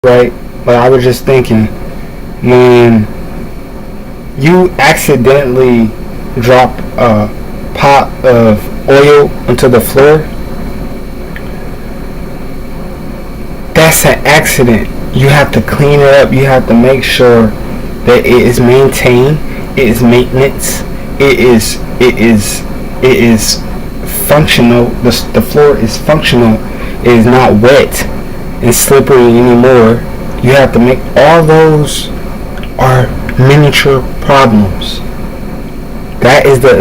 right? But I was just thinking, when you accidentally drop a pot of oil onto the floor, that's an accident. You have to clean it up. You have to make sure that it is maintained. It is maintenance. It is functional. The floor is functional. It is not wet and slippery anymore. You have to make all those are miniature problems. That is the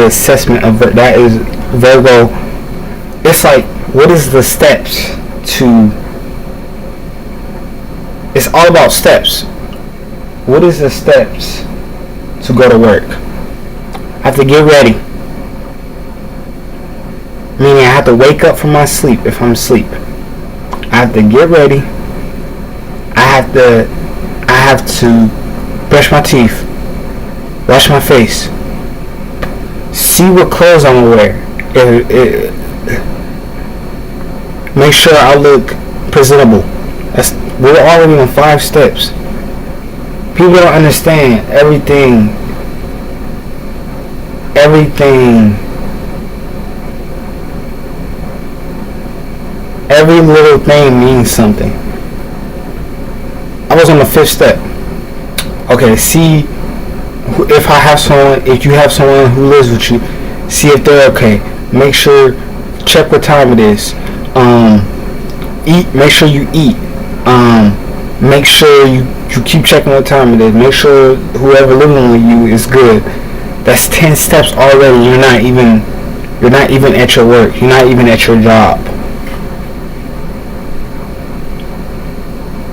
assessment of that is Virgo. It's like, what is the steps to? It's all about steps. What is the steps to go to work? I have to get ready. Meaning I have to wake up from my sleep if I'm asleep. I have to get ready. I have to brush my teeth, wash my face, see what clothes I'm gonna wear. Make sure I look presentable. We're already on 5 steps. People don't understand everything. Every little thing means something. I was on the 5th step. Okay, see if you have someone who lives with you, see if they're okay. Make sure, check what time it is. Eat. Make sure you eat. Make sure you keep checking what time it is. Make sure whoever living with you is good. That's 10 steps already. You're not even at your work. You're not even at your job.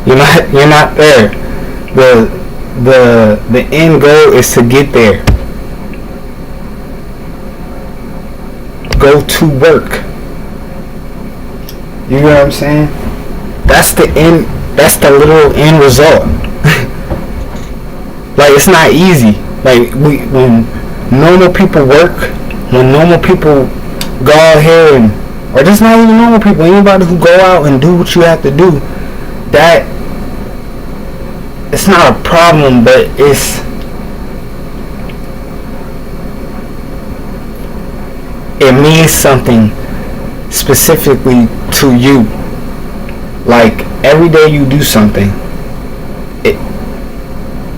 You're not there. The end goal is to get there. Go to work. You know what I'm saying? That's the end. That's the literal end result. Like, it's not easy. Like, when normal people work, when normal people go out here or just not even normal people, anybody who go out and do what you have to do, that it's not a problem, but it means something specifically to you. Like, every day you do something,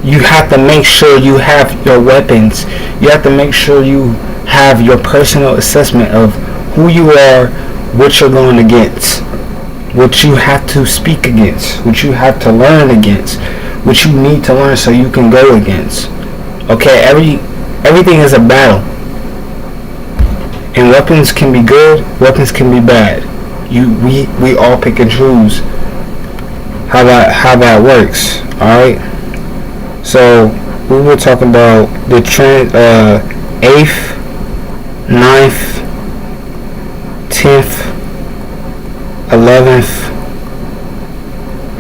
you have to make sure you have your weapons. You have to make sure you have your personal assessment of who you are, what you're going against, what you have to speak against, what you have to learn against, what you need to learn so you can go against. Okay, everything is a battle. And weapons can be good, weapons can be bad. We all pick and choose how that works. Alright? So we were talking about the 8th, 9th, 10th, 11th,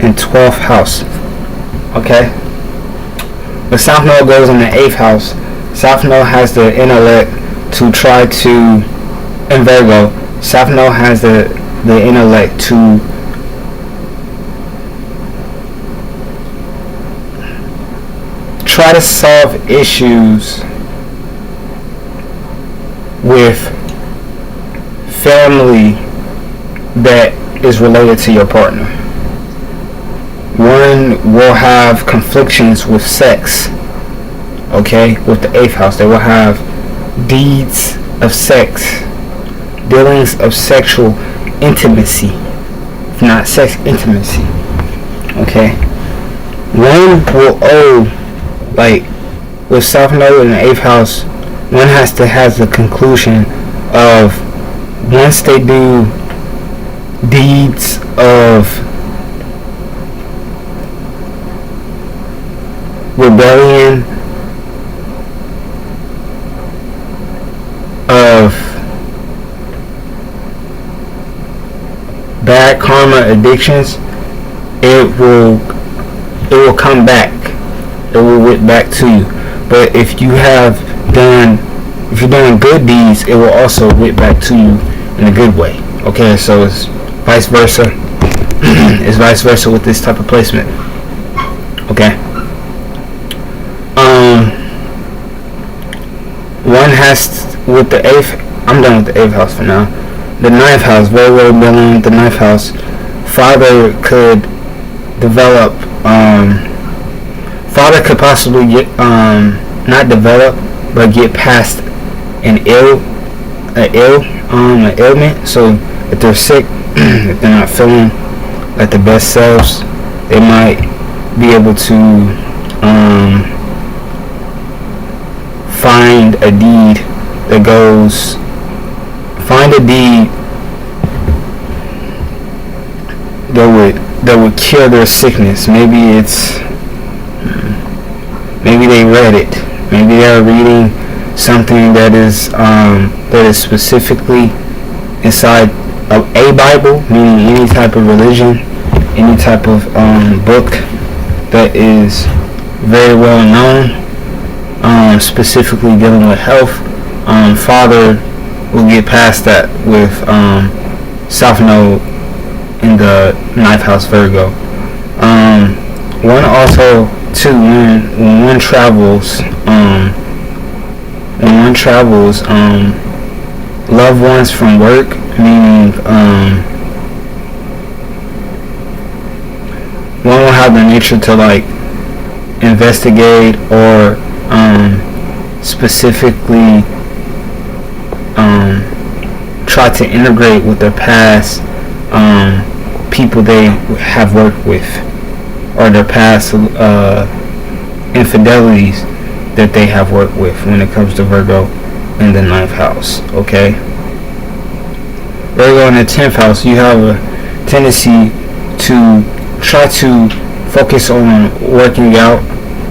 and 12th house. Okay? But South Node goes in the 8th house. South Node has the intellect to try to, in Virgo, South Node has the intellect to try to solve issues with family that is related to your partner. One will have conflictions with sex. Okay, with the 8th house, they will have deeds of sex, dealings of sexual intimacy, if not sex intimacy. Okay, one will owe, like with South Node in the 8th house, one has the conclusion of, once they do deeds of rebellion, of bad karma, addictions, it will come back. It will whip back to you. But if you're doing good deeds, it will also whip back to you in a good way. Okay, so it's vice versa. It's vice versa with this type of placement. Okay. One has with the 8th. I'm done with the 8th house for now. The 9th house, very well dealing with the 9th house. Father could develop. Father could possibly get not develop, but get past an ailment. So if they're sick, if they're not feeling like the best selves, they might be able to find a deed that goes. Find a deed that would cure their sickness. Maybe they read it. Maybe they're reading something that is specifically inside of a Bible, meaning any type of religion, any type of book that is very well known, specifically dealing with health. Father will get past that with South Node in the 9th house, Virgo. One also too, when one travels, loved ones from work, meaning one will have the nature to like investigate or specifically try to integrate with their past people they have worked with, or their past infidelities that they have worked with when it comes to Virgo in the 9th house. Okay, Virgo in the 10th house, you have a tendency to try to focus on working out.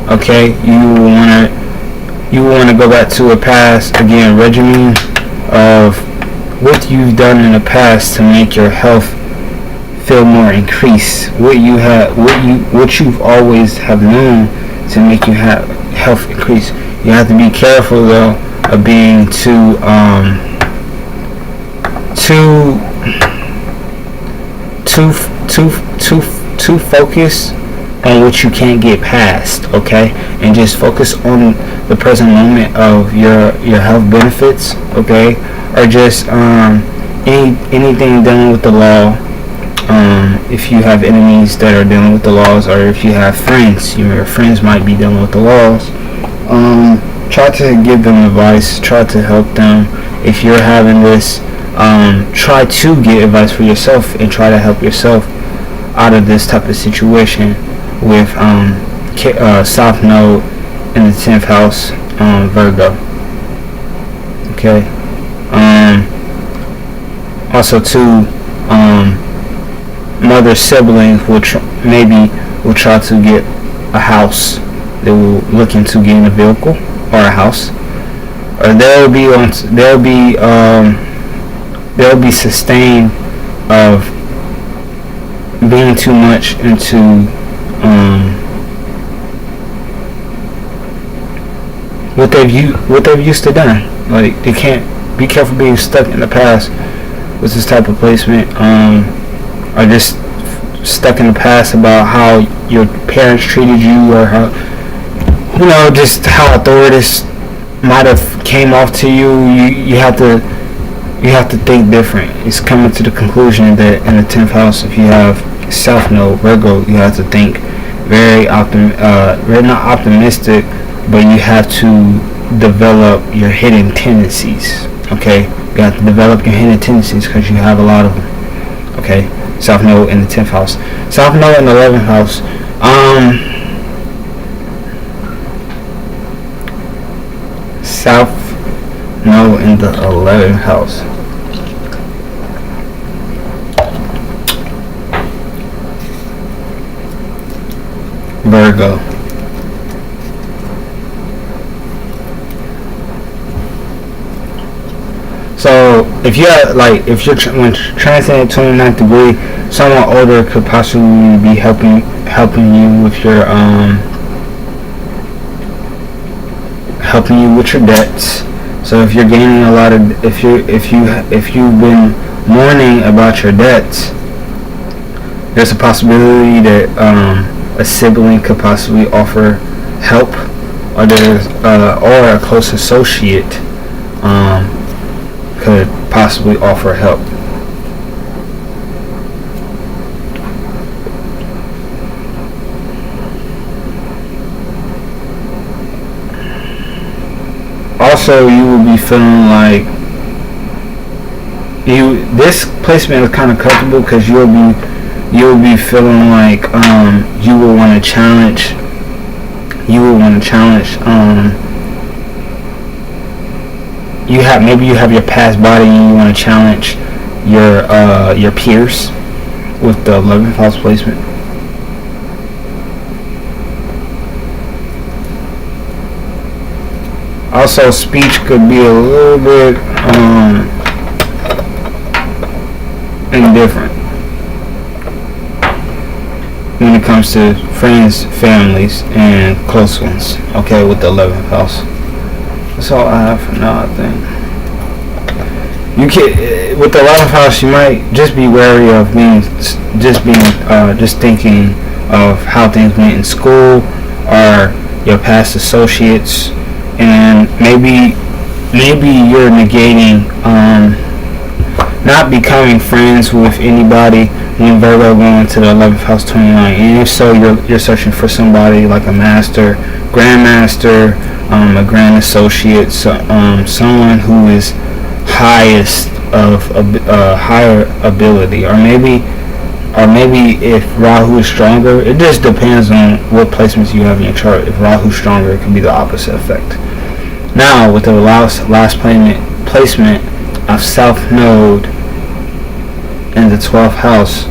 Okay, you want to go back to a past, again, regimen of what you've done in the past to make your health feel more increased. What you've always have known to make you have health increase. You have to be careful though of being too focused on what you can't get past, okay? And just focus on the present moment of your health benefits, okay? Or just anything dealing with the law. If you have enemies that are dealing with the laws, or if you have friends, your friends might be dealing with the laws. Try to give them advice. Try to help them. If you're having this, try to get advice for yourself and try to help yourself out of this type of situation with South Node in the 10th house, Virgo. Okay. Also too, mother siblings will try to get a house. They will look into getting a vehicle or a house, or they'll be sustained of being too much into what they've used to done. Like, they can't be careful being stuck in the past with this type of placement, or just stuck in the past about how your parents treated you, or how, just how authorities might have came off to you. You have to think different. It's coming to the conclusion that in the 10th house, if you have South Node, Virgo, you have to think very not optimistic, but you have to develop your hidden tendencies. Okay, you have to develop your hidden tendencies because you have a lot of them. Okay, South Node in the 10th house, South Node in the 11th house. South Node in the 11th house. Virgo. So if you're when transiting 29th degree, someone older could possibly be helping you with your debts. So if you're gaining a lot of, if you've been mourning about your debts, There's a possibility that a sibling could possibly offer help, or or a close associate could possibly offer help. Also, you will be feeling like this placement is kind of comfortable because you'll be feeling like you will want to challenge. Maybe you have your past body and you want to challenge your peers with the 11th house placement. Also, speech could be a little bit indifferent when it comes to friends, families, and close ones. Okay, with the 11th house. That's all I have for now, I think. You can, with the 11th house, you might just be wary of just thinking of how things went in school or your past associates. And maybe you're negating not becoming friends with anybody when Virgo going to the 11th house 29. And if so, you're searching for somebody like a master, grandmaster, a grand associate, someone who is highest of higher ability, or maybe if Rahu is stronger. It just depends on what placements you have in your chart. If Rahu's stronger, it can be the opposite effect. Now, with the last placement of South Node in the 12th house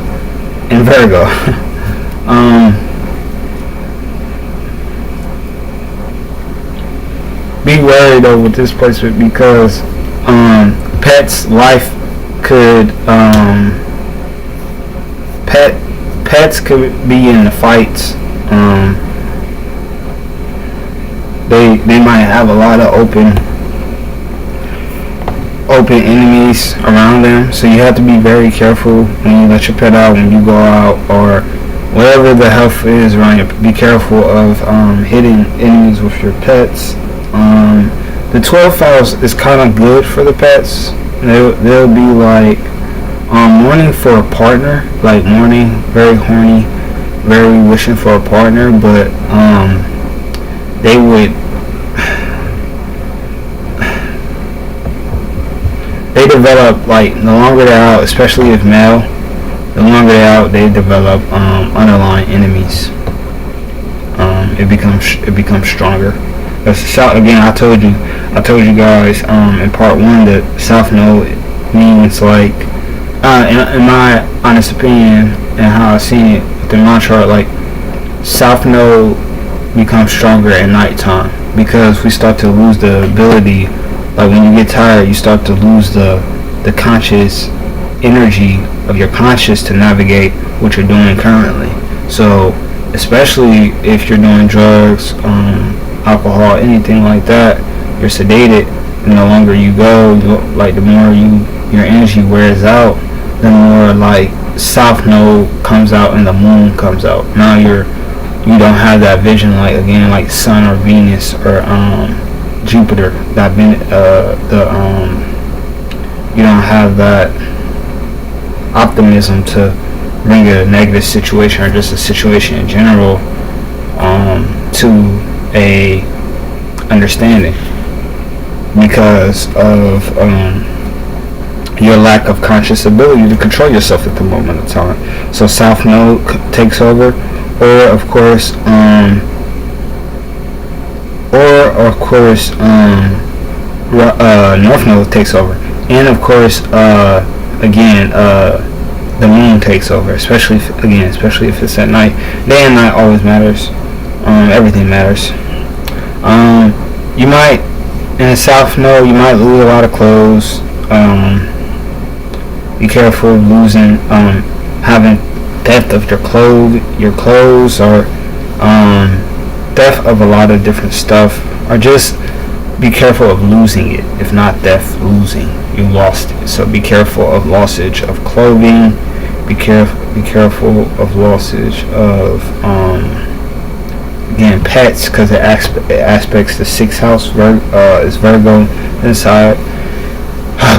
in Virgo. Be wary though with this placement because pets' life could pets could be in the fights. They might have a lot of open enemies around them, so you have to be very careful when you let your pet out, when you go out, or whatever the health is around you. Be careful of hitting enemies with your pets. The 12th house is kind of good for the pets. They'll be like mourning for a partner, like mourning, very horny, very wishing for a partner, but they develop, like, the longer they're out, especially if male, the longer they're out, they develop underlying enemies. It becomes stronger. Again, I told you guys in part 1 that South Node means, like, in my honest opinion and how I've seen it within my chart, like, South Node becomes stronger at nighttime because we start to lose the ability. Like, when you get tired, you start to lose the conscious energy of your conscious to navigate what you're doing currently. So, especially if you're doing drugs, alcohol, anything like that, you're sedated, and the longer you go, like, the more your energy wears out, the more, like, South Node comes out and the moon comes out. Now you don't have that vision, like, again, like Sun or Venus or Jupiter, you don't have that optimism to bring a negative situation or just a situation in general to a understanding because of your lack of conscious ability to control yourself at the moment of time. So South Node takes over, or of course North Node takes over, and of course the moon takes over, especially if it's at night. Day and night always matters. Everything matters. You might, in the South Node, you might lose a lot of clothes. Be careful of losing, having theft of your clothes, or theft of a lot of different stuff, or just be careful of losing it. If not theft, losing, you lost it. So be careful of lossage of clothing. Be careful of losses of again pets, because it aspects the 6th house. Is Virgo inside.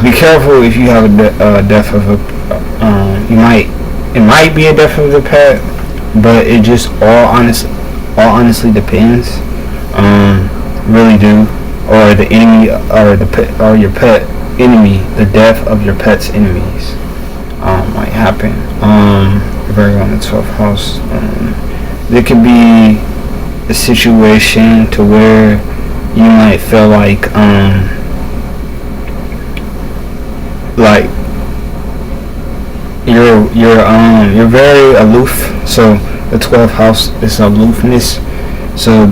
Be careful if you have a death of a it might be a death of the pet, but it just all honestly depends. Really do. Or the enemy, or the pet, or your pet enemy, the death of your pet's enemies might happen. Virgo in the 12th house. There could be a situation to where you might feel like you're very aloof. So the 12th house is aloofness. So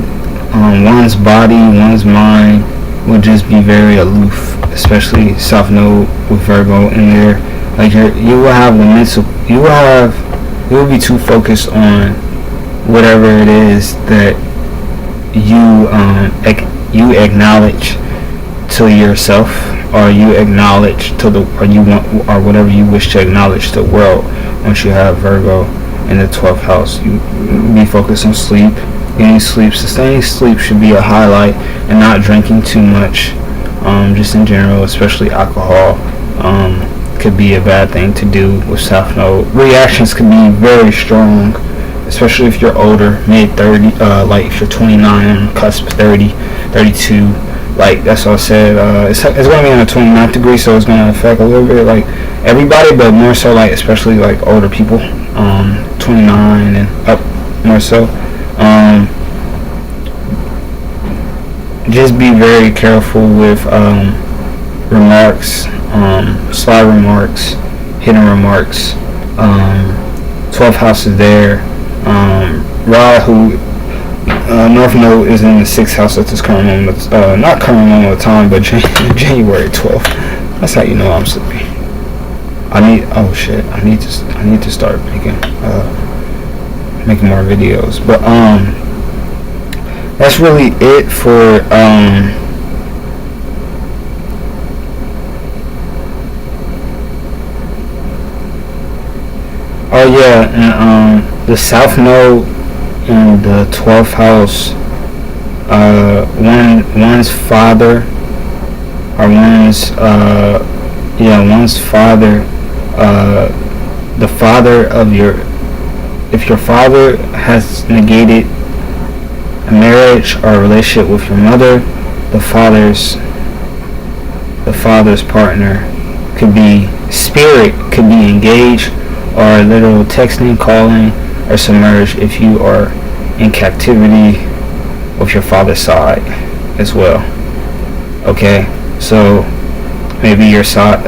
one's body, one's mind will just be very aloof, especially South Node with Virgo in there. Like you will be too focused on whatever it is that you acknowledge to yourself, or you acknowledge to the, or you want, or whatever you wish to acknowledge to the world. Once you have Virgo in the 12th house, you be focused on sleep, getting sleep. Sustaining sleep should be a highlight, and not drinking too much, just in general, especially alcohol. Could be a bad thing to do with South Node. Reactions can be very strong, especially if you're older, mid-30, like if you're 29, cusp 30, 32. Like that's what I said. It's going to be on the 29th degree, so it's going to affect a little bit like everybody, but more so like especially like older people, 29 and up more so. Just be very careful with remarks, sly remarks, hidden remarks. 12th house is there. Rahu, North Node is in the 6th house at this current moment. Not current moment of time, but January 12th. That's how you know I'm sleepy. I need to start making more videos. But that's really it for oh yeah, and the South Node in the 12th house, one's father, or one's father, the father of if your father has negated a marriage or a relationship with your mother, the father's partner could be spirit, could be engaged, or literal texting, calling, or submerged if you are in captivity with your father's side as well. Okay, so maybe your side,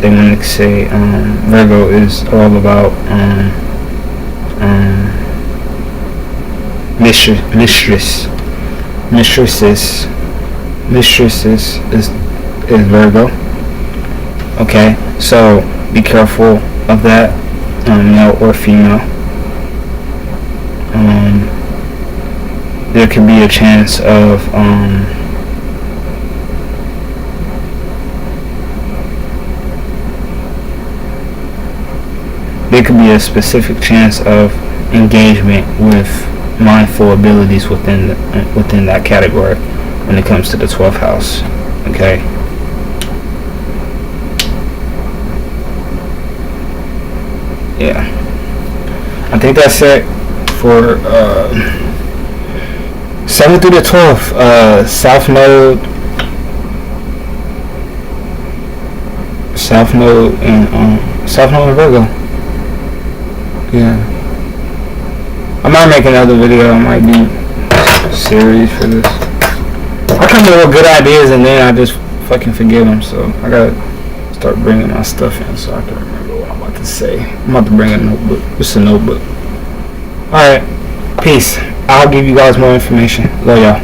they want to say Virgo is all about mistresses is Virgo. Okay, so be careful of that, male or female. There could be a chance of there could be a specific chance of engagement with mindful abilities within that category when it comes to the 12th house. Okay. Yeah, I think that's it for 7 through the 12th. South Node and Virgo. Yeah, I might make another video. I might do a series for this. I come up with good ideas and then I just fucking forget them. So I gotta start bringing my stuff in so I can remember what I'm about to say. I'm about to bring a notebook. Just a notebook. Alright, peace. I'll give you guys more information. Love y'all.